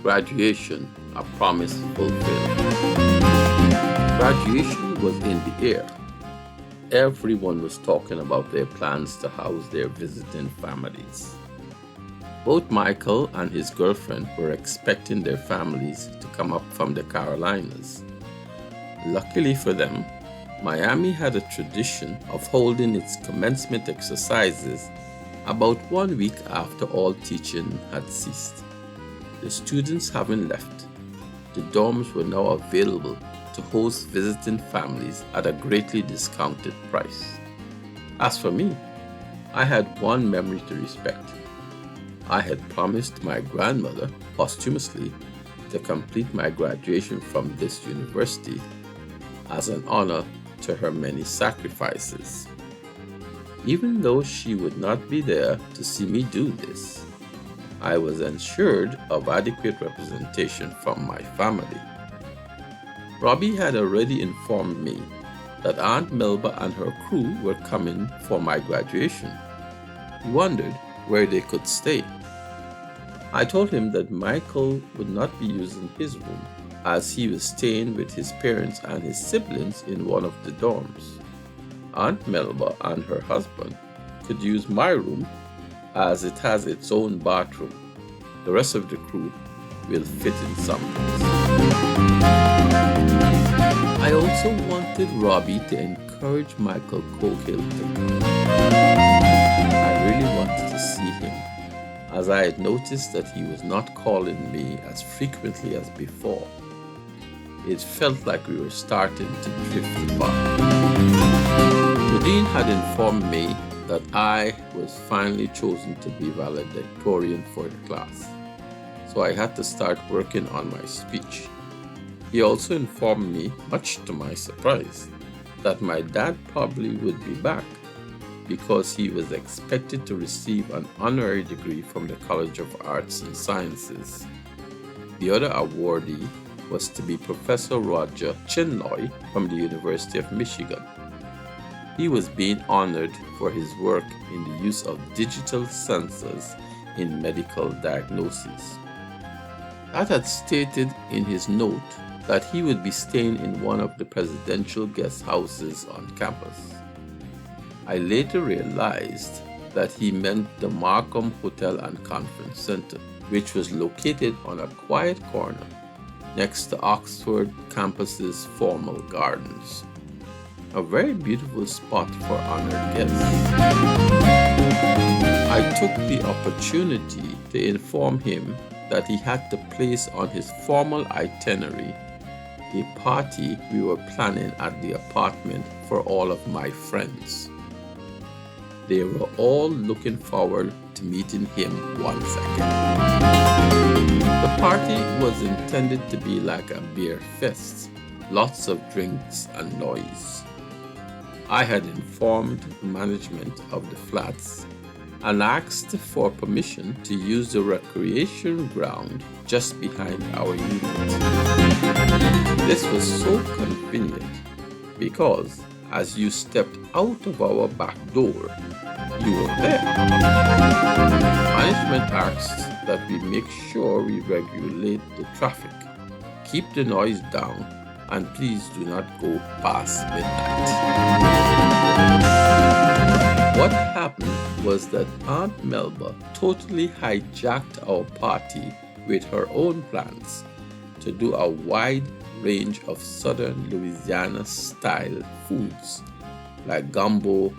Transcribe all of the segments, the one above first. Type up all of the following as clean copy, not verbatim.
Graduation, a promise fulfilled. Graduation was in the air. Everyone was talking about their plans to house their visiting families. Both Michael and his girlfriend were expecting their families to come up from the Carolinas. Luckily for them, Miami had a tradition of holding its commencement exercises about 1 week after all teaching had ceased. The students having left, the dorms were now available to host visiting families at a greatly discounted price. As for me, I had one memory to respect. I had promised my grandmother posthumously to complete my graduation from this university as an honor to her many sacrifices. Even though she would not be there to see me do this, I was ensured of adequate representation from my family. Robbie had already informed me that Aunt Melba and her crew were coming for my graduation. He wondered where they could stay. I told him that Michael would not be using his room as he was staying with his parents and his siblings in one of the dorms. Aunt Melba and her husband could use my room as it has its own bathroom. The rest of the crew will fit in sometimes. I also wanted Robbie to encourage Michael Coghill to come. I really wanted to see him, as I had noticed that he was not calling me as frequently as before. It felt like we were starting to drift apart. The dean had informed me that I was finally chosen to be valedictorian for the class, so I had to start working on my speech. He also informed me, much to my surprise, that my dad probably would be back because he was expected to receive an honorary degree from the College of Arts and Sciences. The other awardee was to be Professor Roger Chinloy from the University of Michigan. He was being honored for his work in the use of digital sensors in medical diagnosis. Dad had stated in his note that he would be staying in one of the presidential guest houses on campus. I later realized that he meant the Markham Hotel and Conference Center, which was located on a quiet corner next to Oxford campus's formal gardens. A very beautiful spot for honored guests. I took the opportunity to inform him that he had to place on his formal itinerary a party we were planning at the apartment for all of my friends. They were all looking forward to meeting him once again. The party was intended to be like a beer fest, lots of drinks and noise. I had informed management of the flats and asked for permission to use the recreation ground just behind our unit. This was so convenient because as you stepped out of our back door, you were there. Management asked that we make sure we regulate the traffic, keep the noise down, and please do not go past midnight. What happened was that Aunt Melba totally hijacked our party with her own plans to do a wide range of southern Louisiana style foods like gumbo,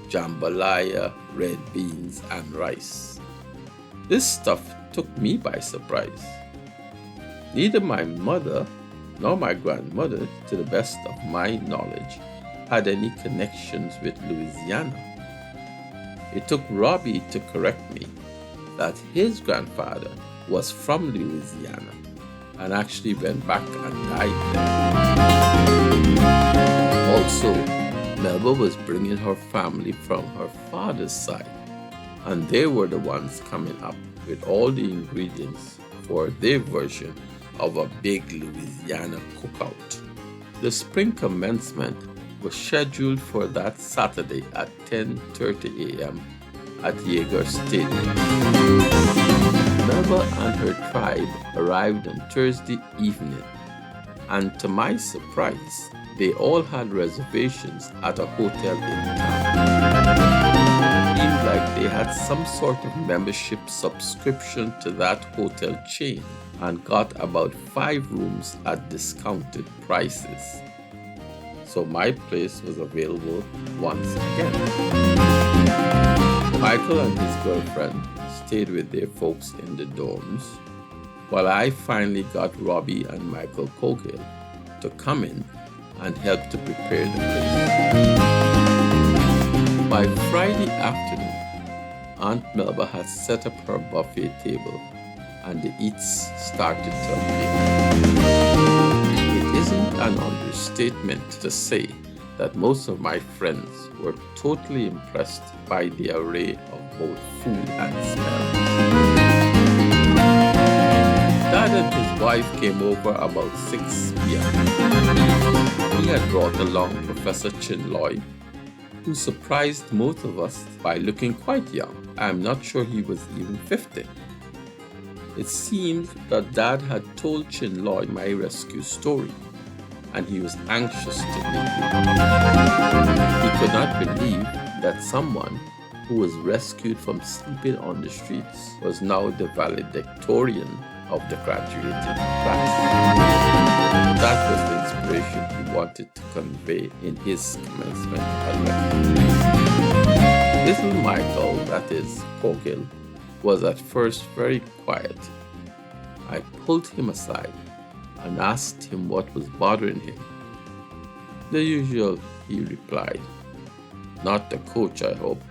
jambalaya, red beans, and rice. This stuff took me by surprise. Neither my mother nor my grandmother, to the best of my knowledge, had any connections with Louisiana. It took Robbie to correct me that his grandfather was from Louisiana and actually went back and died there. Also, Melba was bringing her family from her father's side, and they were the ones coming up with all the ingredients for their version of a big Louisiana cookout. The spring commencement was scheduled for that Saturday at 10:30 a.m. at Yeager Stadium. Melba and her tribe arrived on Thursday evening, and to my surprise, they all had reservations at a hotel in town. It seemed like they had some sort of membership subscription to that hotel chain and got about 5 rooms at discounted prices. So my place was available once again. Michael and his girlfriend stayed with their folks in the dorms, while I finally got Robbie and Michael Coghill to come in and help to prepare the place. By Friday afternoon, Aunt Melba had set up her buffet table and the eats started to appear. It isn't an understatement to say that most of my friends were totally impressed by the array of both food and smells. Dad and his wife came over about 6 p.m. He had brought along Professor Lin, who surprised most of us by looking quite young. I'm not sure he was even 50. It seemed that Dad had told Lin my rescue story, and he was anxious to meet me. He could not believe that someone who was rescued from sleeping on the streets was now the valedictorian of the graduating class. That was the inspiration he wanted to convey in his commencement address. Little Michael, that is, Coghill, was at first very quiet. I pulled him aside and asked him what was bothering him. The usual, he replied. Not the coach, I hope.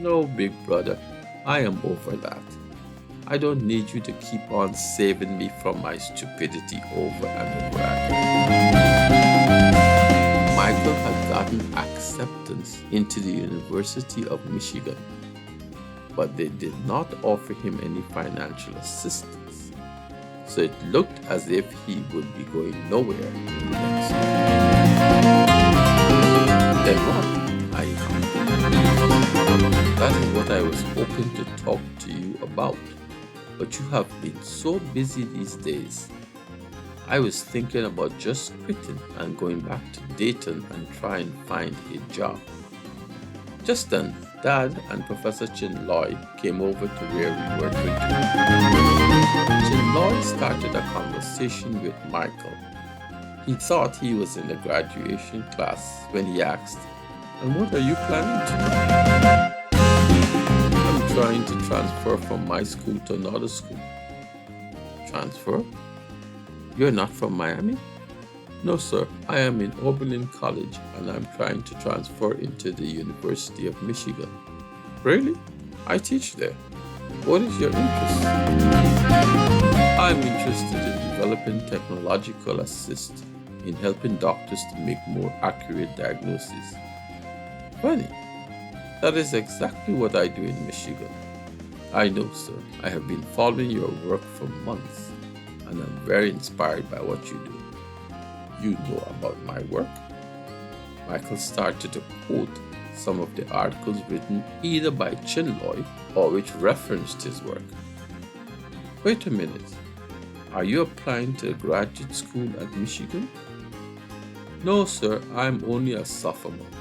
No, big brother, I am over that. I don't need you to keep on saving me from my stupidity over and over again. Michael had gotten acceptance into the University of Michigan, but they did not offer him any financial assistance, so it looked as if he would be going nowhere in the next year. Then what? I asked. That is what I was hoping to talk to you about, but you have been so busy these days. I was thinking about just quitting and going back to Dayton and try and find a job. Just then, Dad and Professor Lin came over to where we were drinking. Lin started a conversation with Michael. He thought he was in the graduation class when he asked, "And what are you planning to do?" "I'm trying to transfer from my school to another school." "Transfer? You're not from Miami?" "No, sir. I am in Oberlin College and I'm trying to transfer into the University of Michigan." "Really? I teach there. What is your interest?" "I'm interested in developing technological assist in helping doctors to make more accurate diagnoses." "Funny. That is exactly what I do in Michigan." "I know, sir. I have been following your work for months and I'm very inspired by what you do." "You know about my work?" Michael started to quote some of the articles written either by Lin or which referenced his work. "Wait a minute. Are you applying to graduate school at Michigan?" "No, sir. I'm only a sophomore.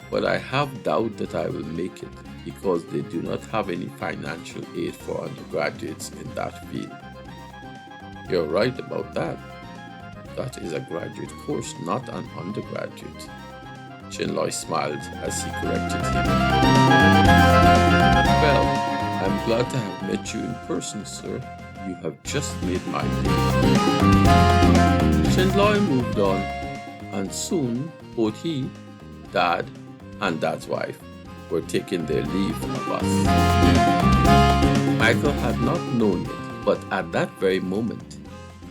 But I have doubt that I will make it because they do not have any financial aid for undergraduates in that field." "You're right about that. That is a graduate course, not an undergraduate." Lin smiled as he corrected him. "Well, I'm glad to have met you in person, sir. You have just made my day." Lin moved on, and soon both he, Dad, and Dad's wife were taking their leave of us. Michael had not known it, but at that very moment,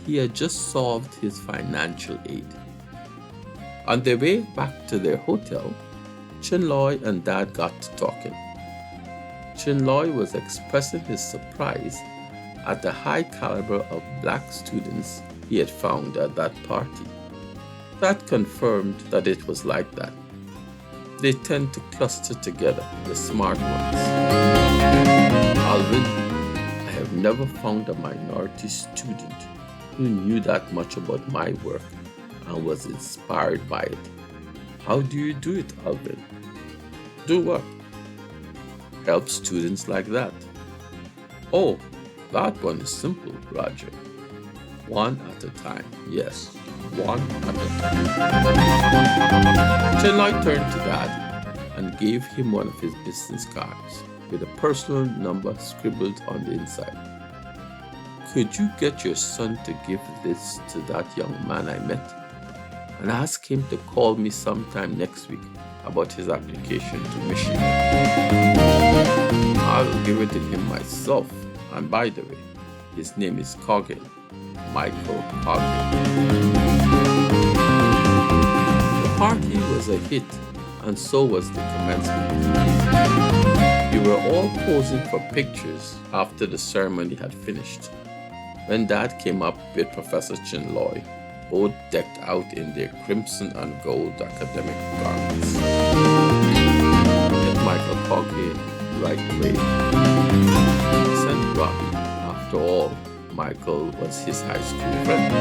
he had just solved his financial aid. On their way back to their hotel, Lin and Dad got to talking. Lin was expressing his surprise at the high caliber of black students he had found at that party. That confirmed that it was like that. They tend to cluster together, the smart ones. Already, I have never found a minority student who knew that much about my work and was inspired by it. How do you do it, Alvin? Do what? Help students like that. Oh, that one is simple, Roger. One at a time. Yes, one at a time. Chenloy turned to Dad and gave him one of his business cards with a personal number scribbled on the inside. Could you get your son to give this to that young man I met and ask him to call me sometime next week about his application to Michigan? I'll give it to him myself. And by the way, his name is Coghill, Michael Coghill. The party was a hit, and so was the commencement. We were all posing for pictures after the ceremony had finished, when Dad came up with Professor Chenloy, both decked out in their crimson and gold academic garments. Get Michael Coghill right away. Sent Robbie. After all, Michael was his high school friend.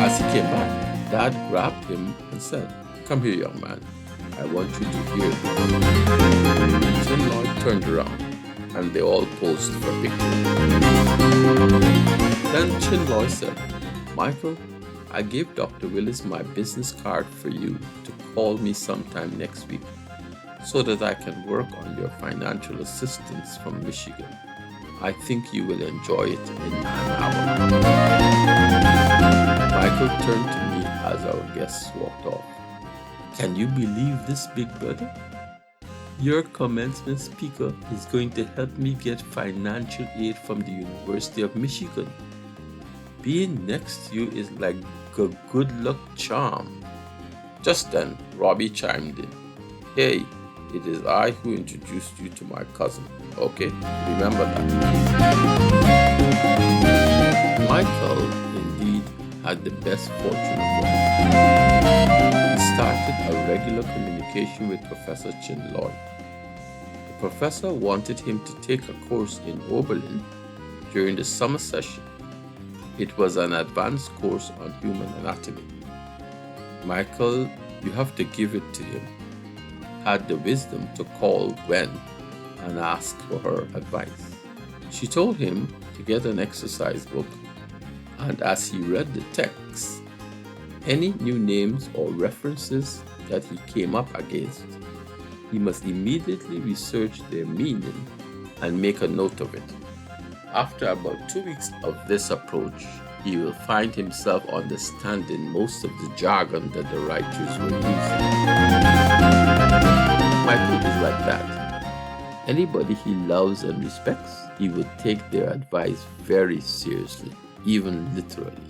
As he came back, Dad grabbed him and said, "Come here, young man. I want you to hear this." Chenloy turned around and they all posed for pictures. Then Chenloy said, "Michael, I gave Dr. Willis my business card for you to call me sometime next week so that I can work on your financial assistance from Michigan. I think you will enjoy it in an hour." Michael turned to me as our guests walked off. "Can you believe this, big brother? Your commencement speaker is going to help me get financial aid from the University of Michigan. Being next to you is like a good luck charm." Just then, Robbie chimed in. "Hey, it is I who introduced you to my cousin, okay? Remember that." Michael, indeed, had the best fortune of all. He started a regular communication with Professor Chenloy. The professor wanted him to take a course in Oberlin during the summer session. It was an advanced course on human anatomy. Michael, you have to give it to him, had the wisdom to call Gwen and ask for her advice. She told him to get an exercise book, and as he read the text, any new names or references that he came up against, he must immediately research their meaning and make a note of it. After about 2 weeks of this approach, he will find himself understanding most of the jargon that the writers were using. Michael is like that. Anybody he loves and respects, he would take their advice very seriously, even literally.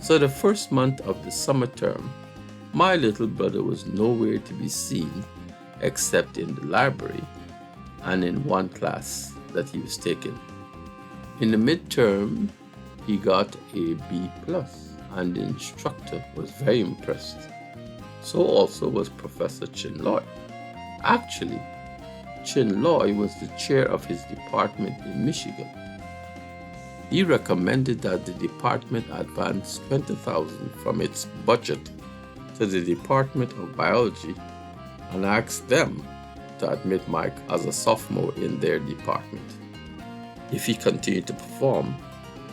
So the first month of the summer term, my little brother was nowhere to be seen except in the library and in one class that he was taking. In the midterm, he got a B+, and the instructor was very impressed. So also was Professor Chenloy. Actually, Chenloy was the chair of his department in Michigan. He recommended that the department advance $20,000 from its budget to the Department of Biology and asked them to admit Mike as a sophomore in their department. If he continued to perform,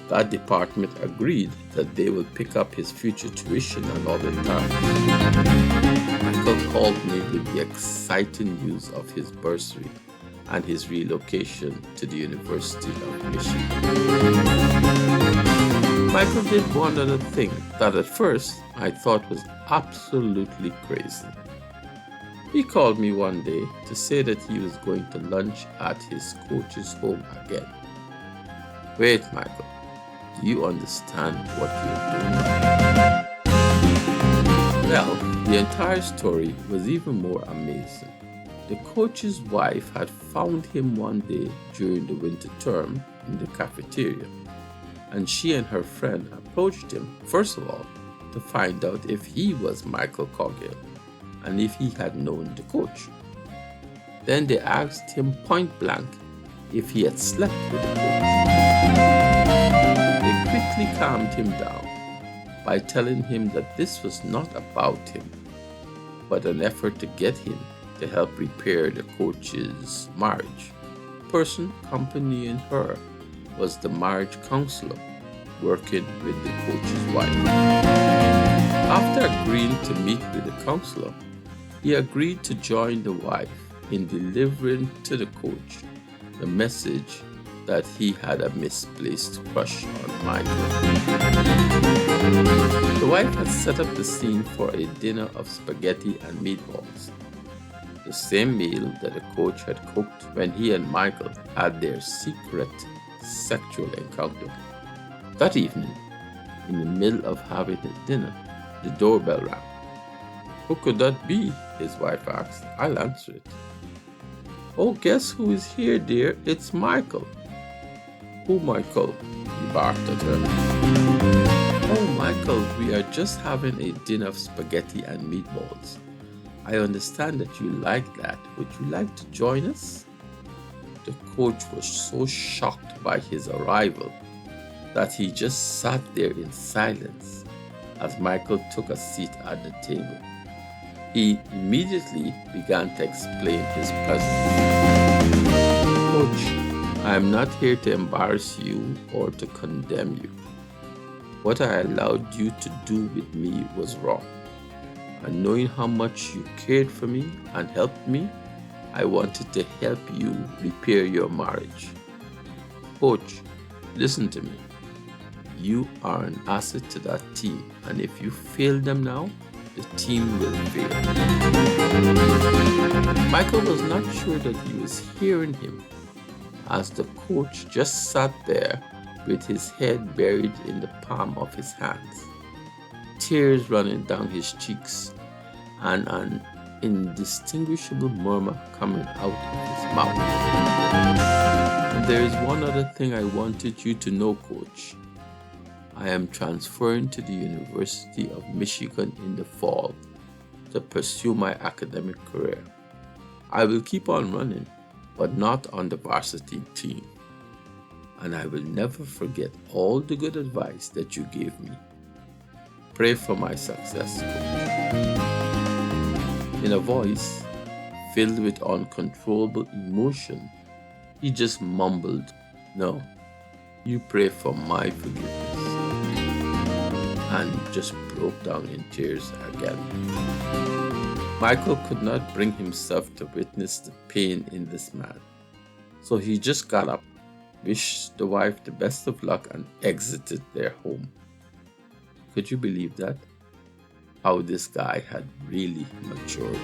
that department agreed that they would pick up his future tuition another time. Michael called me with the exciting news of his bursary and his relocation to the University of Michigan. Michael did one other thing that at first I thought was absolutely crazy. He called me one day to say that he was going to lunch at his coach's home again. Wait, Michael, do you understand what you're doing? Well, the entire story was even more amazing. The coach's wife had found him one day during the winter term in the cafeteria, and she and her friend approached him, first of all, to find out if he was Michael Coghill and if he had known the coach. Then they asked him point blank if he had slept with the coach. They quickly calmed him down by telling him that this was not about him, but an effort to get him to help repair the coach's marriage. The person accompanying her was the marriage counselor working with the coach's wife. After agreeing to meet with the counselor, he agreed to join the wife in delivering to the coach the message that he had a misplaced crush on Michael. The wife had set up the scene for a dinner of spaghetti and meatballs, the same meal that the coach had cooked when he and Michael had their secret sexual encounter. That evening, in the middle of having his dinner, the doorbell rang. "Who could that be?" his wife asked. "I'll answer it." "Oh, guess who is here, dear? It's Michael." "Who, Michael?" he barked at her. "Oh, Michael, we are just having a dinner of spaghetti and meatballs. I understand that you like that. Would you like to join us?" The coach was so shocked by his arrival that he just sat there in silence as Michael took a seat at the table. He immediately began to explain his presence. "Coach, I am not here to embarrass you or to condemn you. What I allowed you to do with me was wrong. And knowing how much you cared for me and helped me, I wanted to help you repair your marriage. Coach, listen to me. You are an asset to that team, and if you fail them now, the team will fail." Michael was not sure that he was hearing him, as the coach just sat there with his head buried in the palm of his hands, tears running down his cheeks, and an indistinguishable murmur coming out of his mouth. "And there is one other thing I wanted you to know, Coach. I am transferring to the University of Michigan in the fall to pursue my academic career. I will keep on running, but not on the varsity team. And I will never forget all the good advice that you gave me. Pray for my success, Coach." In a voice filled with uncontrollable emotion, he just mumbled, "No, you pray for my forgiveness," and just broke down in tears again. Michael could not bring himself to witness the pain in this man, so he just got up, wished the wife the best of luck, and exited their home. Could you believe that? How this guy had really matured.